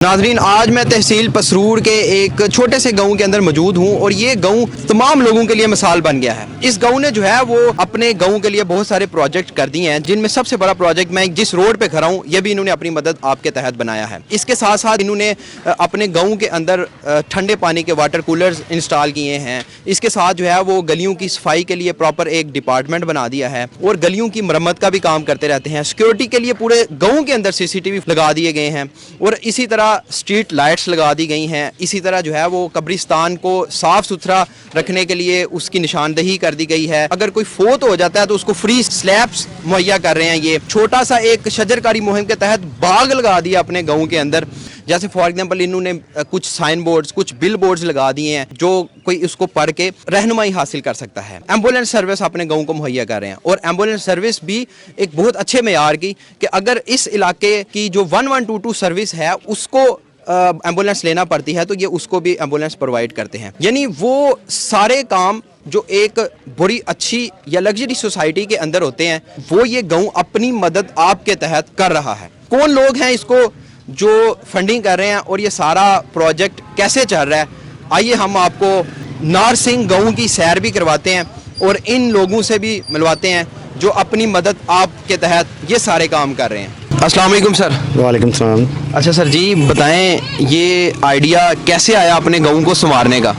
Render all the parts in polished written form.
नाजरीन, आज मैं तहसील पसरूर के एक छोटे से गांव के अंदर मौजूद हूं और ये गांव तमाम लोगों के लिए मिसाल बन गया है। इस गांव ने जो है वो अपने गांव के लिए बहुत सारे प्रोजेक्ट कर दिए हैं, जिनमें सबसे बड़ा प्रोजेक्ट मैं जिस रोड पे खड़ा हूं ये भी इन्होंने अपनी मदद आपके तहत बनाया है। इसके साथ साथ इन्होंने अपने गाँव के अंदर ठंडे पानी के वाटर कूलर्स इंस्टॉल किए हैं। इसके साथ जो है वो गलियों की सफाई के लिए प्रॉपर एक डिपार्टमेंट बना दिया है और गलियों की मरम्मत का भी काम करते रहते हैं। सिक्योरिटी के लिए पूरे गाँव के अंदर CCTV लगा दिए गए हैं और इसी तरह स्ट्रीट लाइट्स लगा दी गई हैं। इसी तरह जो है वो कब्रिस्तान को साफ सुथरा रखने के लिए उसकी निशानदही कर दी गई है। अगर कोई फोत हो जाता है तो उसको फ्री स्लैब्स मुहैया कर रहे हैं। ये छोटा सा एक शजरकारी मुहिम के तहत बाग लगा दिया अपने गाँव के अंदर। जैसे फॉर एग्जांपल इन्होंने कुछ साइन बोर्ड्स, कुछ बिल बोर्ड्स लगा दिए हैं जो कोई उसको पढ़ के रहनुमाई हासिल कर सकता है। एम्बुलेंस सर्विस अपने गाँव को मुहैया कर रहे हैं और एम्बुलेंस सर्विस भी एक बहुत अच्छे मेयार की कि अगर इस इलाके की जो 1122 सर्विस है उसको एम्बुलेंस लेना पड़ती है तो ये उसको भी एम्बुलेंस प्रोवाइड करते हैं। यानी वो सारे काम जो एक बड़ी अच्छी या लग्जरी सोसाइटी के अंदर होते हैं वो ये गाँव अपनी मदद आपके तहत कर रहा है। कौन लोग हैं इसको जो फंडिंग कर रहे हैं और ये सारा प्रोजेक्ट कैसे चल रहा है, आइए हम आपको नारसिंह गाँव की सैर भी करवाते हैं और इन लोगों से भी मिलवाते हैं जो अपनी मदद आपके तहत ये सारे काम कर रहे हैं। अस्सलाम वालेकुम सर। वालेकुम सलाम। अच्छा सर जी, बताएं ये आइडिया कैसे आया अपने गाँव को संवारने का?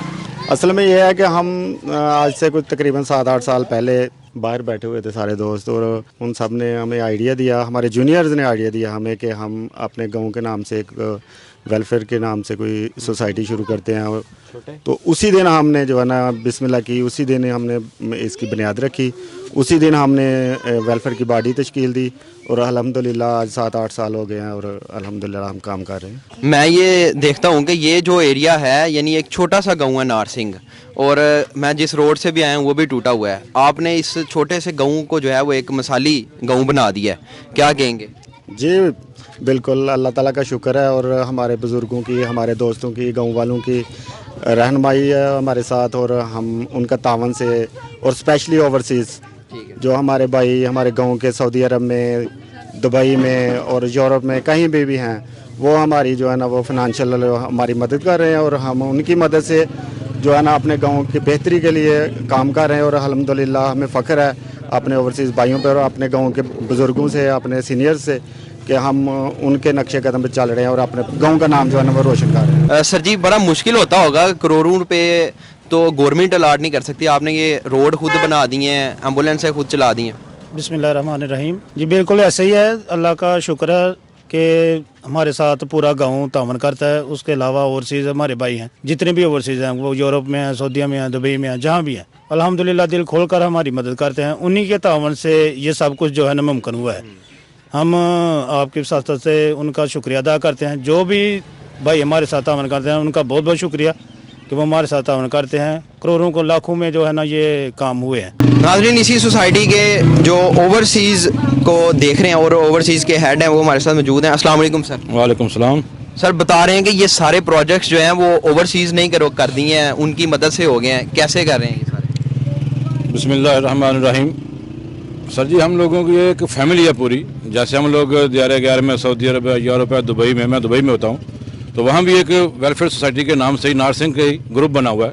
असल में ये है कि हम आज से कुछ तकरीबन 7-8 साल पहले बाहर बैठे हुए थे सारे दोस्त और उन सब ने हमें आइडिया दिया, हमारे जूनियर्स ने आइडिया दिया हमें कि हम अपने गांव के नाम से एक वेलफेयर के नाम से कोई सोसाइटी शुरू करते हैं। तो उसी दिन हमने जो है ना बिस्मिल्लाह की, उसी दिन हमने इसकी बुनियाद रखी, उसी दिन हमने वेलफेयर की बॉडी तश्कील दी और अल्हम्दुलिल्लाह आज 7-8 साल हो गए हैं और अल्हम्दुलिल्लाह हम काम कर रहे हैं। मैं ये देखता हूँ कि ये जो एरिया है यानी एक छोटा सा गाँव है नारसिंह और मैं जिस रोड से भी आया हूँ वो भी टूटा हुआ है। आपने इस छोटे से गाँव को जो है वो एक मिसाली गाँव बना दिया है, क्या कहेंगे? जी बिल्कुल, अल्लाह ताला का शुक्र है और हमारे बुज़ुर्गों की, हमारे दोस्तों की, गाँव वालों की रहनुमाई है हमारे साथ और हम उनका तावन से और स्पेशली ओवरसीज़ जो हमारे भाई हमारे गाँव के सऊदी अरब में, दुबई में और यूरोप में कहीं भी हैं, वो हमारी जो है ना वो फाइनेंशियल हमारी मदद कर रहे हैं और हम उनकी मदद से जो है ना अपने गाँव की बेहतरी के लिए काम कर रहे हैं और अल्हम्दुलिल्लाह हमें फ़ख्र है अपने ओवरसीज़ भाइयों पर और अपने गाँव के बुज़ुर्गों से, अपने सीनियर्स से कि हम उनके नक्शे कदम पे चल रहे हैं और अपने गांव का नाम जो है ना वो रोशन कर रहे हैं। सर जी, बड़ा मुश्किल होता होगा, करोड़ों रुपए तो गवर्नमेंट अलाट नहीं कर सकती, आपने ये रोड खुद बना दी हैं, एम्बुलेंसें खुद चला दी हैं। बिस्मिल्लाहिर्रहमानिर्रहीम। जी बिल्कुल ऐसे ही है, अल्लाह का शुक्र है कि हमारे साथ पूरा गांव तावन करता है। उसके अलावा ओवरसीज़ हमारे भाई हैं, जितने भी ओवरसीज़ हैं वो यूरोप में हैं, सऊदीया में हैं, दुबई में हैं, जहाँ भी हैं, अल्हम्दुलिल्लाह दिल खोल कर हमारी मदद करते हैं। उन्हीं के तावन से ये सब कुछ जो है ना मुमकिन हुआ है। हम आपके साथ से उनका शुक्रिया अदा करते हैं। जो भी भाई हमारे साथ तावन करते हैं उनका बहुत बहुत शुक्रिया कि वो हमारे साथ तावन करते हैं। करोड़ों को लाखों में जो है ना ये काम हुए हैं। नाज़रीन, इसी सोसाइटी के जो ओवरसीज़ को देख रहे हैं और ओवरसीज़ के हेड हैं वो हमारे साथ मौजूद हैं। अस्सलाम वालेकुम सर। वालेकुम सलाम। सर, बता रहे हैं कि ये सारे प्रोजेक्ट्स जो हैं वो ओवरसीज़ नहीं कर दिए हैं, उनकी मदद से हो गए हैं, कैसे कर रहे हैं ये सारे? बिस्मिल्लाहिर्रहमानिर्रहीम। सर जी, हम लोगों की एक फैमिली है पूरी। जैसे हम लोग दियार में सऊदी अरब है, यूरोप है, दुबई में, मैं दुबई में होता हूँ, तो वहाँ भी एक वेलफेयर सोसाइटी के नाम से ही नारसिंह का ग्रुप बना हुआ है।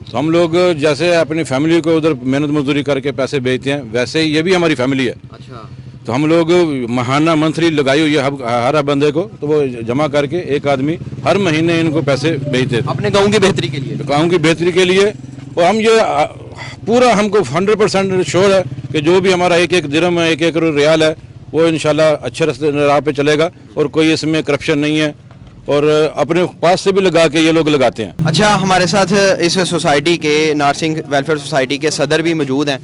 तो हम लोग जैसे अपनी फैमिली को उधर मेहनत मजदूरी करके पैसे भेजते हैं, वैसे ही ये भी हमारी फैमिली है। अच्छा। तो हम लोग महाना मंथली लगाई हुई है हर बंदे को, तो वो जमा करके एक आदमी हर महीने इनको पैसे भेजते थे अपने गाँव की बेहतरी के लिए। गाँव की बेहतरी के लिए। और हम ये पूरा हमको 100% श्योर है कि जो भी हमारा एक दिरहम है, एक रियाल है, वो इंशाल्लाह अच्छे रास्ते राह पे चलेगा और कोई इसमें करप्शन नहीं है और अपने पास से भी लगा के ये लोग लगाते हैं। अच्छा, हमारे साथ इस सोसाइटी के नारसिंह वेलफेयर सोसाइटी के सदर भी मौजूद हैं,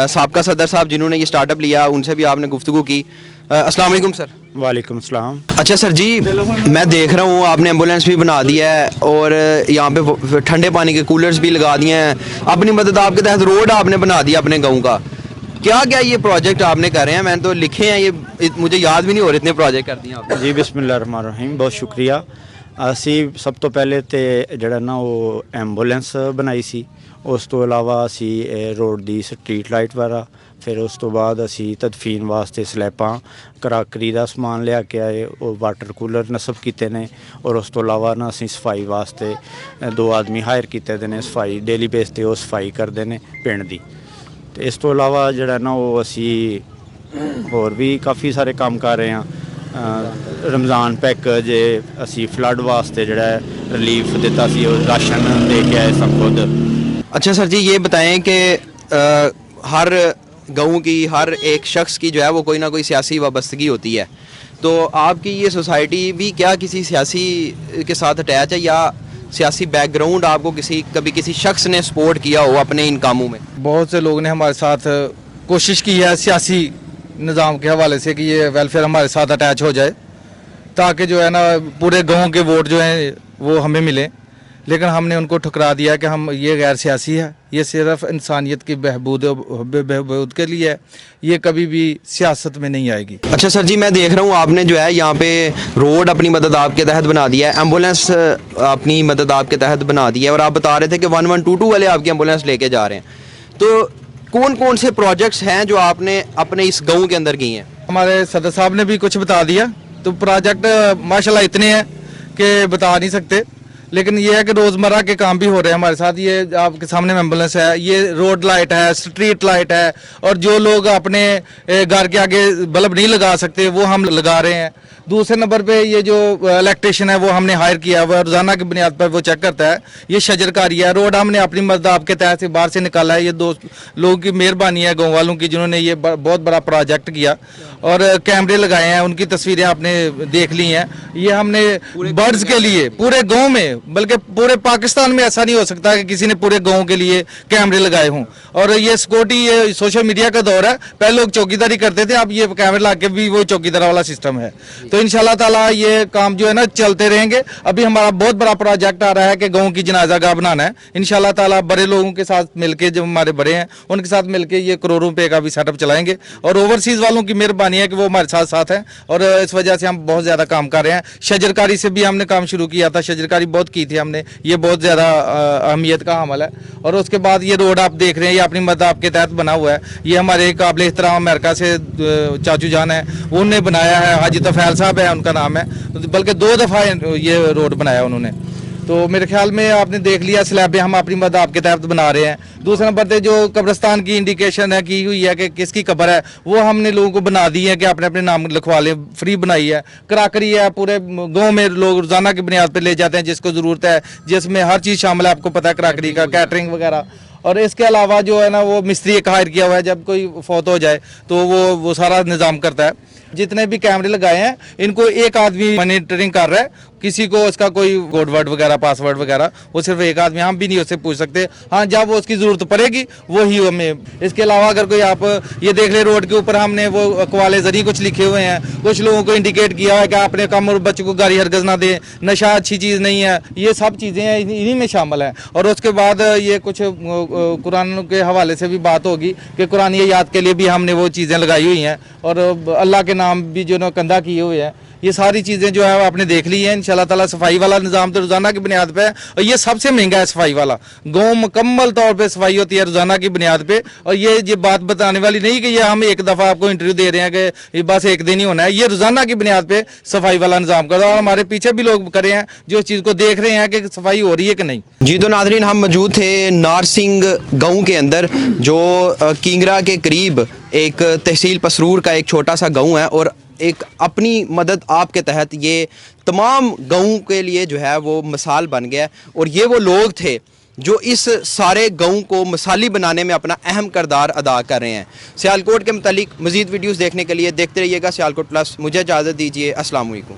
साबका सदर साहब जिन्होंने ये स्टार्टअप लिया, उनसे भी आपने गुफ्तगू की। अस्सलाम वालेकुम सर। वालेकुम सलाम। अच्छा सर जी, मैं देख रहा हूँ आपने एम्बुलेंस भी बना दिया है और यहाँ पे ठंडे पानी के कूलर्स भी लगा दिए हैं। अपनी मदद आपके तहत रोड आपने बना दिया अपने गाँव का। क्या क्या ये प्रोजेक्ट आपने कर रहे हैं? मैंने तो लिखे हैं, ये मुझे याद भी नहीं हो रहे इतने प्रोजेक्ट कर दिए आपने। जी बिस्मिल्लाहिर्रहमानिर्रहीम, बहुत शुक्रिया। ਅਸੀਂ ਸਭ ਤੋਂ ਪਹਿਲੇ ਤੇ ਜਿਹੜਾ ਨਾ ਉਹ ਐਂਬੂਲੈਂਸ ਬਣਾਈ ਸੀ। ਉਸ ਤੋਂ ਇਲਾਵਾ ਅਸੀਂ ਰੋਡ ਦੀ ਸਟਰੀਟ ਲਾਈਟ ਵਗੈਰਾ, ਫਿਰ ਉਸ ਤੋਂ ਬਾਅਦ ਅਸੀਂ ਤਦਫੀਨ ਵਾਸਤੇ ਸਲੈਬਾਂ, ਕਰਾਕਰੀ ਦਾ ਸਮਾਨ ਲਿਆ ਕੇ ਆਏ, ਉਹ ਵਾਟਰ ਕੂਲਰ ਨਸਬ ਕੀਤੇ ਨੇ। ਔਰ ਉਸ ਤੋਂ ਇਲਾਵਾ ਨਾ ਅਸੀਂ ਸਫਾਈ ਵਾਸਤੇ 2 ਆਦਮੀ ਹਾਇਰ ਕੀਤੇ ਦੇ ਨੇ, ਸਫਾਈ ਡੇਲੀ ਬੇਸ ਤੇ ਉਹ ਸਫਾਈ ਕਰਦੇ ਨੇ ਪਿੰਡ ਦੀ। ਤੇ ਇਸ ਤੋਂ ਇਲਾਵਾ ਜਿਹੜਾ ਨਾ ਉਹ ਅਸੀਂ ਹੋਰ ਵੀ ਕਾਫੀ ਸਾਰੇ ਕੰਮ ਕਰ ਰਹੇ ਹਾਂ। ਰਮਜ਼ਾਨ ਪੈਕੇਜ ਅਸੀਂ ਫਲੱਡ ਵਾਸਤੇ ਜਿਹੜਾ ਰਿਲੀਫ ਦਿੱਤਾ ਸੀ, ਉਹ ਰਾਸ਼ਨ ਦੇ ਕੇ ਆਏ ਸਭ ਖੁਦ। अच्छा सर जी, ये बताएं कि हर गाँव की, हर एक शख्स की जो है वो कोई ना कोई सियासी वाबस्तगी होती है, तो आपकी ये सोसाइटी भी क्या किसी सियासी के साथ अटैच है, या सियासी बैकग्राउंड आपको कभी किसी शख्स ने सपोर्ट किया हो अपने इन कामों में? बहुत से लोगों ने हमारे साथ कोशिश की है सियासी निज़ाम के हवाले से कि ये वेलफेयर हमारे साथ अटैच हो जाए, ताकि जो है ना पूरे गांव के वोट जो हैं वो हमें मिले। लेकिन हमने उनको ठुकरा दिया कि हम ये गैर सियासी है, ये सिर्फ इंसानियत की बहबूद के लिए है, ये कभी भी सियासत में नहीं आएगी। अच्छा सर जी, मैं देख रहा हूँ आपने जो है यहाँ पे रोड अपनी मदद आपके तहत बना दिया है, एम्बुलेंस अपनी मदद आपके तहत बना दी है, और आप बता रहे थे कि 1122 वाले आपकी एम्बुलेंस लेके जा रहे हैं। तो कौन कौन से प्रोजेक्ट्स हैं जो आपने अपने इस गाँव के अंदर की हैं? हमारे सदर साहब ने भी कुछ बता दिया। तो प्रोजेक्ट माशाल्लाह इतने हैं कि बता नहीं सकते, लेकिन ये है कि रोज़मर्रा के काम भी हो रहे हैं हमारे साथ। ये आपके सामने एम्बुलेंस है, ये रोड लाइट है, स्ट्रीट लाइट है, और जो लोग अपने घर के आगे बल्ब नहीं लगा सकते वो हम लगा रहे हैं। दूसरे नंबर पे ये जो इलेक्ट्रिशियन है वो हमने हायर किया हुआ है, रोज़ाना की बुनियाद पर वो चेक करता है। ये शजरकारी है, रोड हमने अपनी मदद आपके तहत से बाहर से निकाला है। ये 2 लोगों की मेहरबानी है, गाँव वालों की, जिन्होंने ये बहुत बड़ा प्रोजेक्ट किया और कैमरे लगाए हैं, उनकी तस्वीरें आपने देख ली हैं। ये हमने बर्ड्स के लिए पूरे गाँव में, बल्कि पूरे पाकिस्तान में ऐसा नहीं हो सकता कि किसी ने पूरे गाँव के लिए कैमरे लगाए हों। और ये सिक्योरिटी, ये सोशल मीडिया का दौर है, पहले लोग चौकीदारी करते थे, अब ये कैमरे ला के भी वो चौकीदार वाला सिस्टम है। तो इंशाल्लाह ताला ये काम जो है ना चलते रहेंगे। अभी हमारा बहुत बड़ा प्रोजेक्ट आ रहा है कि गाँव की जनाजा गाह बनाना है। इंशाल्लाह ताला बड़े लोगों के साथ मिलके, जो हमारे बड़े हैं उनके साथ मिलके ये करोड़ों रुपए का भी सेटअप चलाएंगे। और ओवरसीज वालों की मेहरबानी है कि वो हमारे साथ साथ हैं, और इस वजह से हम बहुत ज़्यादा काम कर रहे हैं। शजरकारी से भी हमने काम शुरू किया था, शजरकारी बहुत की थी हमने, ये बहुत ज़्यादा अहमियत का अमल है। और उसके बाद ये रोड आप देख रहे हैं, ये अपनी मदद आपके तहत बना हुआ है। ये हमारे काबिल एहतराम अमेरिका से चाचू जान है, उन्होंने बनाया है, हाजी तफैल साहब है उनका नाम है, बल्कि 2 दफ़ा ये रोड बनाया उन्होंने। तो मेरे ख्याल में आपने देख लिया, स्लैबें हम अपनी मदद आपके तहत बना रहे हैं। दूसरे नंबर पे जो कब्रिस्तान की इंडिकेशन है की हुई है कि किसकी कब्र है, वो हमने लोगों को बना दी है कि अपने अपने नाम लिखवा लें, फ्री बनाई है। कराकरी है, पूरे गांव में लोग रोजाना की बुनियाद पर ले जाते हैं जिसको ज़रूरत है, जिसमें हर चीज़ शामिल है, आपको पता है, कराकरी का, कैटरिंग वगैरह। और इसके अलावा जो है ना वो मिस्त्री एक हायर किया हुआ है, जब कोई फौत हो जाए तो वो सारा निज़ाम करता है। जितने भी कैमरे लगाए हैं इनको एक आदमी मॉनिटरिंग कर रहा है, किसी को उसका कोई कोड वर्ड वगैरह, पासवर्ड वगैरह, वो सिर्फ एक आदमी, हम भी नहीं उससे पूछ सकते। हाँ, जब वो उसकी ज़रूरत पड़ेगी वो ही हमें। इसके अलावा अगर कोई आप ये देख ले, रोड के ऊपर हमने वो अकवाले ज़रिए कुछ लिखे हुए हैं, कुछ लोगों को इंडिकेट किया है कि आपने कम और बच्चों को गाड़ी हरगज़ ना दें, नशा अच्छी चीज़ नहीं है, ये सब चीज़ें हैं इन्हीं में शामिल हैं। और उसके बाद ये कुछ कुरान के हवाले से भी बात होगी कि कुरान याद के लिए भी हमने वो चीज़ें लगाई हुई हैं, और अल्लाह के नाम भी जो ना कंधा किए हुए हैं। ये सारी चीज़ें जो है आपने देख ली हैं। इंशाल्लाह ताला सफाई वाला निज़ाम तो रोज़ाना की बुनियाद पे है, और ये सबसे महंगा है सफाई वाला। गाँव मुकम्मल तौर पे सफाई होती है रोज़ाना की बुनियाद पे। और ये बात बताने वाली नहीं कि ये हम एक दफ़ा आपको इंटरव्यू दे रहे हैं कि ये बस एक दिन ही होना है, ये रोज़ाना की बुनियाद पे सफाई वाला निज़ाम कर रहा है। और हमारे पीछे भी लोग करे हैं जो इस चीज़ को देख रहे हैं कि सफाई हो रही है कि नहीं। जी, तो नाज़रीन, हम मौजूद थे नारसिंग गाँव के अंदर, जो किंगरा के करीब एक तहसील पसरूर का एक छोटा सा गाँव है, और एक अपनी मदद आपके तहत ये तमाम गाँव के लिए जो है वो मिसाल बन गया। और ये वो लोग थे जो इस सारे गाँव को मिसाली बनाने में अपना अहम किरदार अदा कर रहे हैं। सियालकोट के मुतालिक मज़ीद वीडियोज़ देखने के लिए देखते रहिएगा सियालकोट प्लस। मुझे इजाज़त दीजिए, अस्सलाम वालेकुम।